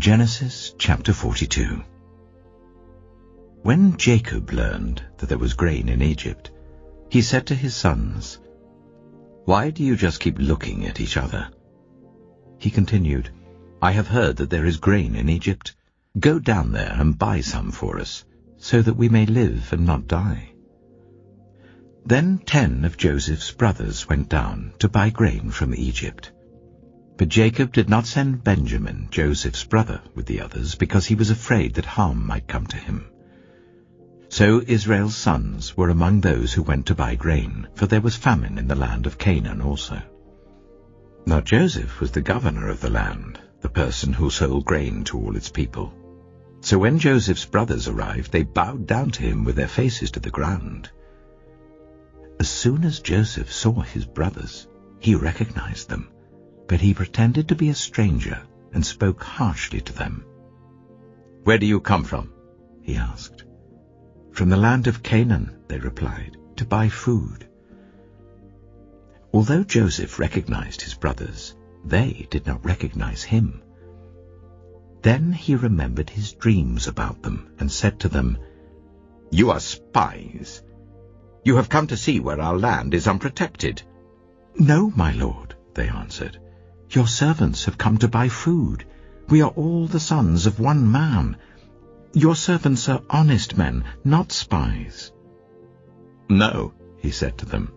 Genesis chapter 42. When Jacob learned that there was grain in Egypt, he said to his sons, "Why do you just keep looking at each other?" He continued, "I have heard that there is grain in Egypt. Go down there and buy some for us, so that we may live and not die." Then 10 of Joseph's brothers went down to buy grain from Egypt. But Jacob did not send Benjamin, Joseph's brother, with the others, because he was afraid that harm might come to him. So Israel's sons were among those who went to buy grain, for there was famine in the land of Canaan also. Now Joseph was the governor of the land, the person who sold grain to all its people. So when Joseph's brothers arrived, they bowed down to him with their faces to the ground. As soon as Joseph saw his brothers, he recognized them, but he pretended to be a stranger and spoke harshly to them. "Where do you come from?" he asked. "From the land of Canaan," they replied, "to buy food." Although Joseph recognized his brothers, they did not recognize him. Then he remembered his dreams about them and said to them, "You are spies. You have come to see where our land is unprotected." "No, my lord," they answered. "Your servants have come to buy food. We are all the sons of one man. Your servants are honest men, not spies." "No," he said to them,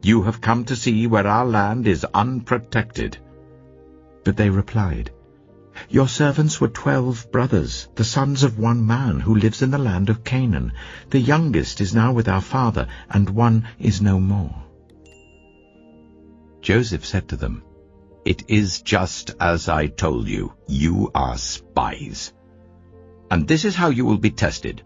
"you have come to see where our land is unprotected." But they replied, "Your servants were 12 brothers, the sons of one man who lives in the land of Canaan. The youngest is now with our father, and one is no more." Joseph said to them, "It is just as I told you. You are spies. And this is how you will be tested.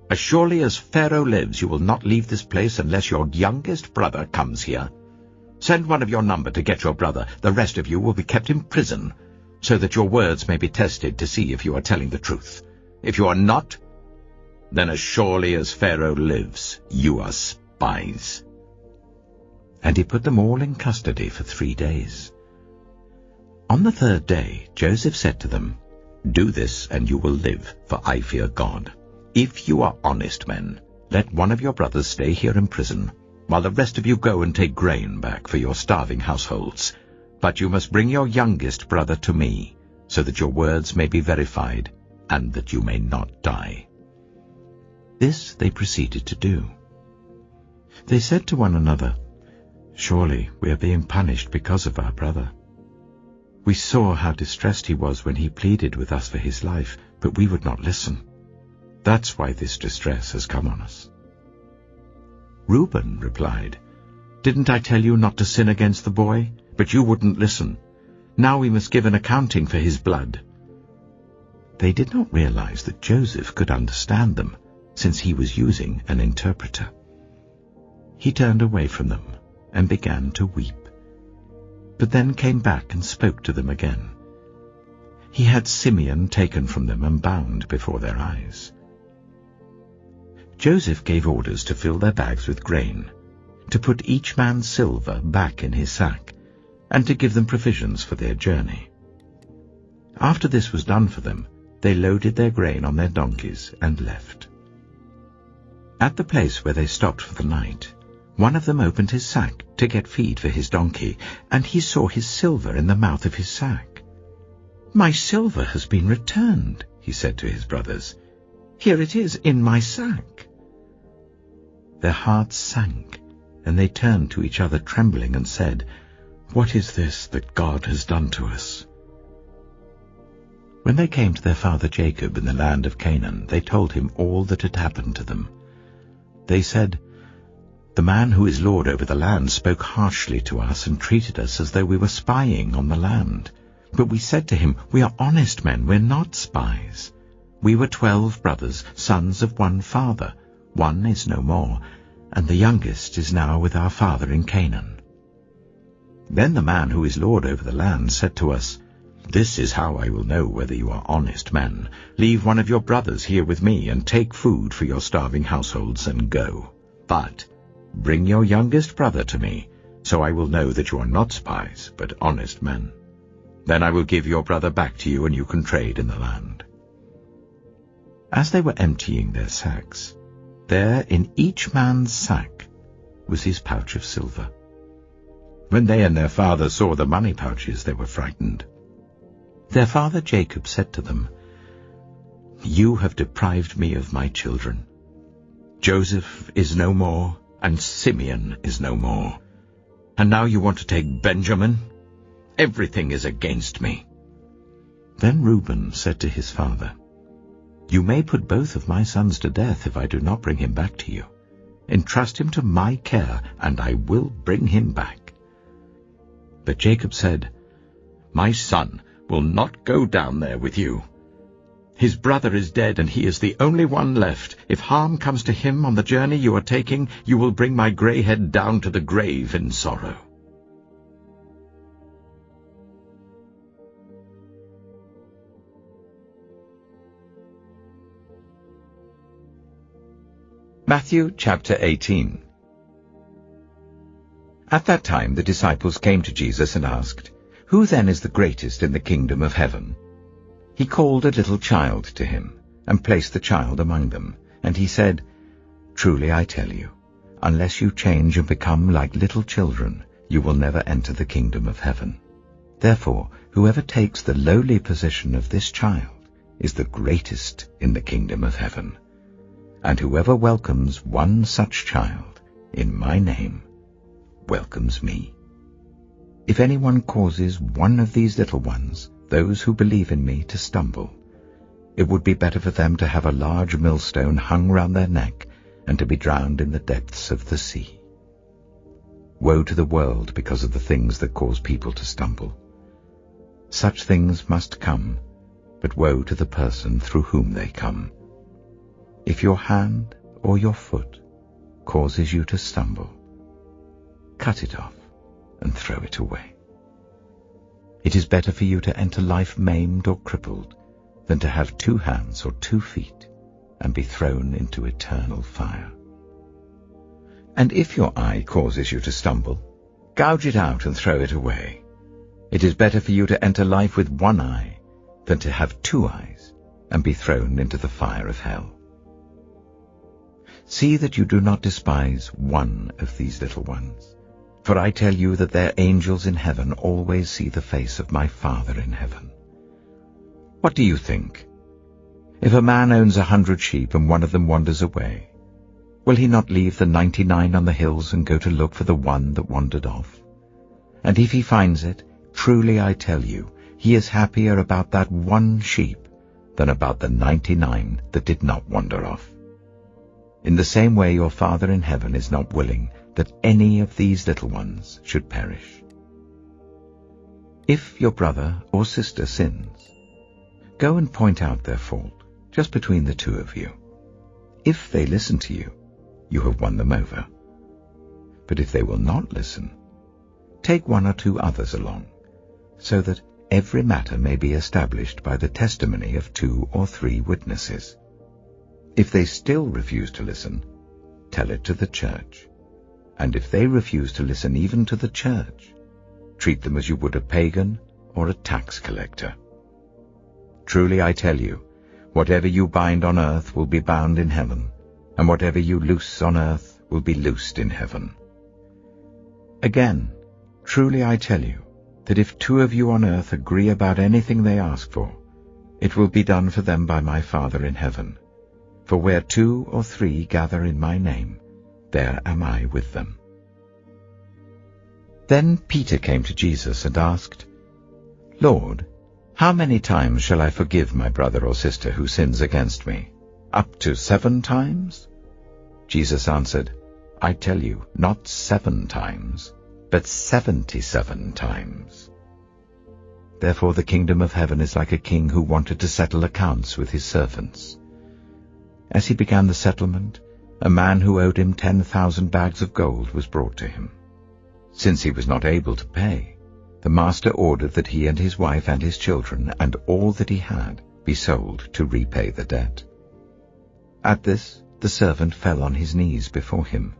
As surely as Pharaoh lives, you will not leave this place unless your youngest brother comes here. Send one of your number to get your brother. The rest of you will be kept in prison, so that your words may be tested to see if you are telling the truth. If you are not, then as surely as Pharaoh lives, you are spies." And he put them all in custody for 3 days. On the 3rd day, Joseph said to them, "Do this, and you will live, for I fear God. If you are honest men, let one of your brothers stay here in prison, while the rest of you go and take grain back for your starving households. But you must bring your youngest brother to me, so that your words may be verified, and that you may not die." This they proceeded to do. They said to one another, "Surely we are being punished because of our brother. We saw how distressed he was when he pleaded with us for his life, but we would not listen. That's why this distress has come on us." Reuben replied, "Didn't I tell you not to sin against the boy? But you wouldn't listen. Now we must give an accounting for his blood." They did not realize that Joseph could understand them, since he was using an interpreter. He turned away from them and began to weep, but then came back and spoke to them again. He had Simeon taken from them and bound before their eyes. Joseph gave orders to fill their bags with grain, to put each man's silver back in his sack, and to give them provisions for their journey. After this was done for them, they loaded their grain on their donkeys and left. At the place where they stopped for the night, one of them opened his sack to get feed for his donkey, and he saw his silver in the mouth of his sack. "My silver has been returned," he said to his brothers. "Here it is in my sack." Their hearts sank, and they turned to each other trembling and said, "What is this that God has done to us?" When they came to their father Jacob in the land of Canaan, they told him all that had happened to them. They said, "The man who is lord over the land spoke harshly to us and treated us as though we were spying on the land. But we said to him, 'We are honest men, we're not spies. We were 12 brothers, sons of one father. One is no more, and the youngest is now with our father in Canaan.' Then the man who is lord over the land said to us, 'This is how I will know whether you are honest men. Leave one of your brothers here with me, and take food for your starving households and go. But bring your youngest brother to me, so I will know that you are not spies, but honest men.' Then I will give your brother back to you, and you can trade in the land." As they were emptying their sacks, there in each man's sack was his pouch of silver. When they and their father saw the money pouches, they were frightened. Their father Jacob said to them, "You have deprived me of my children. Joseph is no more, and Simeon is no more. And now you want to take Benjamin? Everything is against me." Then Reuben said to his father, "You may put both of my sons to death if I do not bring him back to you. Entrust him to my care, and I will bring him back." But Jacob said, "My son will not go down there with you. His brother is dead, and he is the only one left. If harm comes to him on the journey you are taking, you will bring my gray head down to the grave in sorrow." Matthew chapter 18. At that time the disciples came to Jesus and asked, "Who then is the greatest in the kingdom of heaven?" He called a little child to him, and placed the child among them, and he said, "Truly I tell you, unless you change and become like little children, you will never enter the kingdom of heaven. Therefore, whoever takes the lowly position of this child is the greatest in the kingdom of heaven. And whoever welcomes one such child in my name welcomes me. If anyone causes one of these little ones, those who believe in me, to stumble, it would be better for them to have a large millstone hung round their neck and to be drowned in the depths of the sea. Woe to the world because of the things that cause people to stumble. Such things must come, but woe to the person through whom they come. If your hand or your foot causes you to stumble, cut it off and throw it away. It is better for you to enter life maimed or crippled than to have 2 hands or 2 feet and be thrown into eternal fire. And if your eye causes you to stumble, gouge it out and throw it away. It is better for you to enter life with 1 eye than to have 2 eyes and be thrown into the fire of hell. See that you do not despise one of these little ones, for I tell you that their angels in heaven always see the face of my Father in heaven. What do you think? If a man owns 100 sheep and one of them wanders away, will he not leave the 99 on the hills and go to look for the one that wandered off? And if he finds it, truly I tell you, he is happier about that one sheep than about the 99 that did not wander off. In the same way your Father in heaven is not willing that any of these little ones should perish. If your brother or sister sins, go and point out their fault, just between the 2 of you. If they listen to you, you have won them over. But if they will not listen, take 1 or 2 others along, so that every matter may be established by the testimony of 2 or 3 witnesses. If they still refuse to listen, tell it to the church. And if they refuse to listen even to the church, treat them as you would a pagan or a tax collector. Truly I tell you, whatever you bind on earth will be bound in heaven, and whatever you loose on earth will be loosed in heaven. Again, truly I tell you, that if 2 of you on earth agree about anything they ask for, it will be done for them by my Father in heaven. For where 2 or 3 gather in my name, there am I with them. Then Peter came to Jesus and asked, "Lord, how many times shall I forgive my brother or sister who sins against me? Up to 7 times?" Jesus answered, "I tell you, not 7 times, but 77 times. Therefore the kingdom of heaven is like a king who wanted to settle accounts with his servants. As he began the settlement, a man who owed him 10,000 bags of gold was brought to him. Since he was not able to pay, the master ordered that he and his wife and his children and all that he had be sold to repay the debt. At this, the servant fell on his knees before him.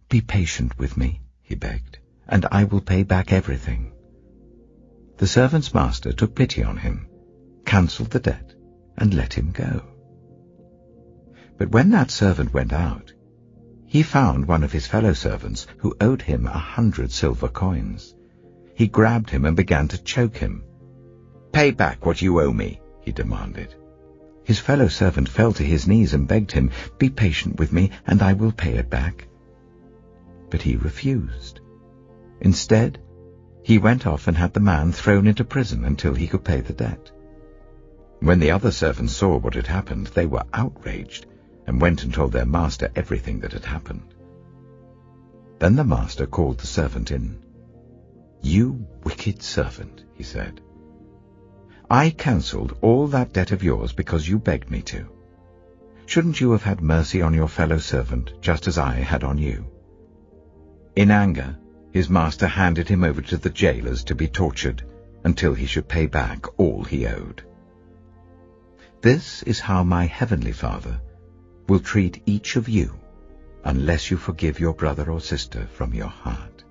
"Be patient with me," he begged, "and I will pay back everything." The servant's master took pity on him, cancelled the debt, and let him go. But when that servant went out, he found one of his fellow servants who owed him 100 silver coins. He grabbed him and began to choke him. "Pay back what you owe me," he demanded. His fellow servant fell to his knees and begged him, "Be patient with me, and I will pay it back." But he refused. Instead, he went off and had the man thrown into prison until he could pay the debt. When the other servants saw what had happened, they were outraged and went and told their master everything that had happened. Then the master called the servant in. "You wicked servant," he said. "I cancelled all that debt of yours because you begged me to. Shouldn't you have had mercy on your fellow servant just as I had on you?" In anger, his master handed him over to the jailers to be tortured until he should pay back all he owed. This is how my heavenly Father will treat each of you unless you forgive your brother or sister from your heart.